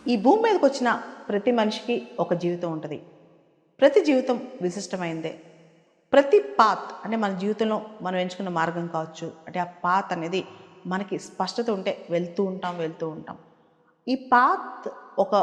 ఈ భూమి మీదకొచ్చిన ప్రతి మనిషికి ఒక జీవితం ఉంటుంది. ప్రతి జీవితం విశిష్టమైందే. ప్రతి పాత్ అంటే మన జీవితంలో మనం ఎంచుకున్న మార్గం కావచ్చు. అంటే ఆ పాత్ అనేది మనకి స్పష్టత ఉంటే వెళ్తూ ఉంటాం. ఈ పాత్ ఒక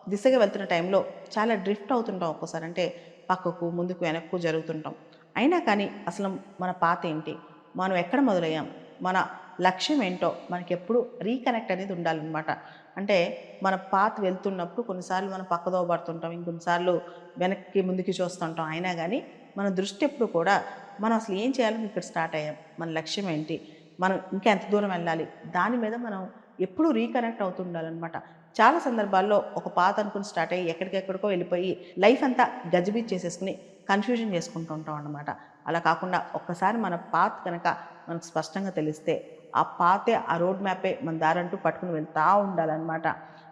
దిశగా వెళ్తున్న టైంలో చాలా డ్రిఫ్ట్ అవుతుంటాం ఒక్కోసారి. అంటే పక్కకు, ముందుకు, వెనక్కు జరుగుతుంటాం. అయినా కానీ అసలు మన పాత్ ఏంటి? మనం ఎక్కడ మొదలయ్యాం? మన లక్ష్యం ఏంటో మనకెప్పుడు రీకనెక్ట్ అనేది ఉండాలన్నమాట. అంటే మన పాత్ వెళ్తున్నప్పుడు కొన్నిసార్లు మనం పక్కదోవ పడుతుంటాం. ఇంకొన్నిసార్లు వెనక్కి, ముందుకి చూస్తుంటాం. అయినా గానీ మన దృష్టి ఎప్పుడు కూడా మనం అసలు ఏం చేయాలని ఇక్కడ స్టార్ట్ అయ్యాం? మన లక్ష్యం ఏంటి? మనం ఇంకా ఎంత దూరం వెళ్ళాలి? దాని మీద మనం ఎప్పుడూ రీకనెక్ట్ అవుతూ ఉండాలన్నమాట. చాలా సందర్భాల్లో ఒక పాత్ అనుకుని స్టార్ట్ అయ్యి ఎక్కడికెక్కడికో వెళ్ళిపోయి లైఫ్ అంతా గజిబిజి చేసేసుకుని కన్‌ఫ్యూజన్ చేసుకుంటూ ఉంటాం అన్నమాట. అలా కాకుండా ఒక్కసారి మన పాత్ కనుక మనకు స్పష్టంగా తెలిస్తే ఆ పాతే, ఆ రోడ్ మ్యాపే మన దారంటూ పట్టుకుని వెళ్తా ఉండాలన్నమాట.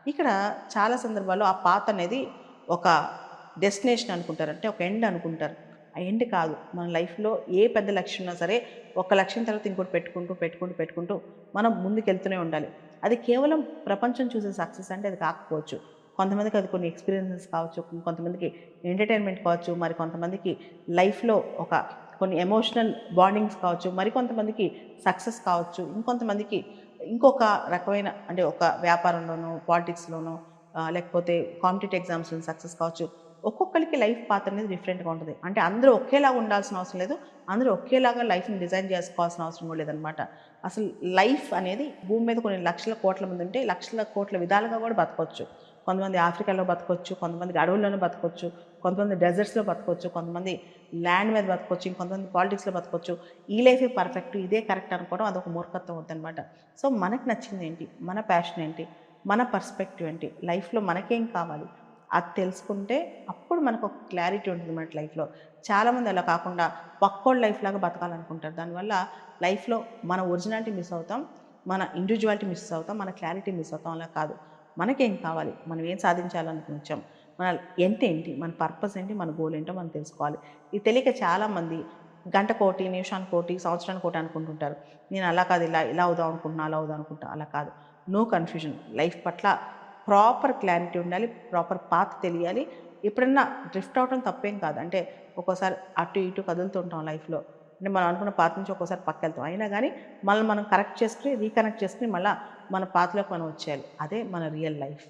ఇక్కడ చాలా సందర్భాల్లో ఆ పాత్ అనేది ఒక డెస్టినేషన్ అనుకుంటారు. అంటే ఒక ఎండ్ అనుకుంటారు. ఆ ఎండ్ కాదు. మన లైఫ్‌లో ఏ పెద్ద లక్ష్యం ఉన్నా సరే, ఒక లక్ష్యం తర్వాత ఇంకోటి పెట్టుకుంటూ మనం ముందుకెళ్తూనే ఉండాలి. అది కేవలం ప్రపంచం చూసే సక్సెస్ అంటే అది కాకపోవచ్చు. కొంతమందికి అది కొన్ని ఎక్స్‌పీరియన్సెస్ కావచ్చు. కొంతమందికి ఎంటర్‌టైన్‌మెంట్ కావచ్చు. మరి కొంతమందికి లైఫ్‌లో ఒక కొన్ని ఎమోషనల్ బాండింగ్స్ కావచ్చు. మరికొంతమందికి సక్సెస్ కావచ్చు. ఇంకొంతమందికి ఇంకొక రకమైన అంటే ఒక వ్యాపారంలోనో, పాలిటిక్స్‌లోనో లేకపోతే కాంపిటీటివ్ ఎగ్జామ్స్‌లో సక్సెస్ కావచ్చు. ఒక్కొక్కళ్ళకి లైఫ్ పాత్ అనేది డిఫరెంట్‌గా ఉంటది. అంటే అందరూ ఒకేలాగా ఉండాల్సిన అవసరం లేదు. అందరూ ఒకేలాగా లైఫ్‌ని డిజైన్ చేసుకోవాల్సిన అవసరం కూడా లేదనమాట. అసలు లైఫ్ అనేది భూమి మీద కొన్ని లక్షల కోట్ల మంది ఉంటే, లక్షల కోట్ల విధాలుగా కూడా బతకొచ్చు. కొంతమంది ఆఫ్రికాలో బతకొచ్చు, కొంతమందికి అడవుల్లోనే బతకొచ్చు, కొంతమంది డెజర్ట్స్‌లో బతకొచ్చు, కొంతమంది ల్యాండ్ మీద బతకొచ్చు, ఇంకొంతమంది పాలిటిక్స్‌లో బతకొచ్చు. ఈ లైఫే పర్ఫెక్ట్, ఇదే కరెక్ట్ అనుకోవడం అదొక మూర్ఖత్వం అవుద్దనమాట. సో, మనకు నచ్చిందేంటి? మన ప్యాషన్ ఏంటి? మన పర్స్పెక్టివ్ ఏంటి? లైఫ్‌లో మనకేం కావాలి? అది తెలుసుకుంటే అప్పుడు మనకొక క్లారిటీ ఉంటుంది మన లైఫ్‌లో. చాలామంది అలా కాకుండా పక్కోళ్ళ లైఫ్‌లాగా బతకాలనుకుంటారు. దానివల్ల లైఫ్‌లో మన ఒరిజినాలిటీ మిస్ అవుతాం. మన ఇండివిడ్యువాలిటీ మిస్ అవుతాం. మన క్లారిటీ మిస్ అవుతాం. అలా కాదు. మనకేం కావాలి? మనం ఏం సాధించాలనుకుంటాం? మన ఎండ్ ఏంటి? మన పర్పస్ ఏంటి? మన గోల్ ఏంటో మనం తెలుసుకోవాలి. ఇది తెలియక చాలామంది గంటకోటి, నిమిషానికోటి, సంవత్సరానికోటి అనుకుంటుంటారు. నేను అలా కాదు ఇలా అవుదాం అనుకుంటున్నా, అలా అవుదాం అనుకుంటా. అలా కాదు. No confusion. లైఫ్ పట్ల ప్రాపర్ క్లారిటీ ఉండాలి. ప్రాపర్ పాత్ తెలియాలి. ఎప్పుడన్నా డ్రిఫ్ట్ అవ్వడం తప్పేం కాదు. అంటే ఒక్కోసారి అటు ఇటు కదులుతుంటాం లైఫ్‌లో. అంటే మనం అనుకున్న పాత్ నుంచి ఒక్కోసారి పక్కకెళ్తాం. అయినా గానీ మనల్ని మనం కరెక్ట్ చేసుకొని, రీకనెక్ట్ చేసుకొని మళ్ళా మన పాత్‌లోకి మనం వచ్చేయాలి. అదే మన రియల్ లైఫ్.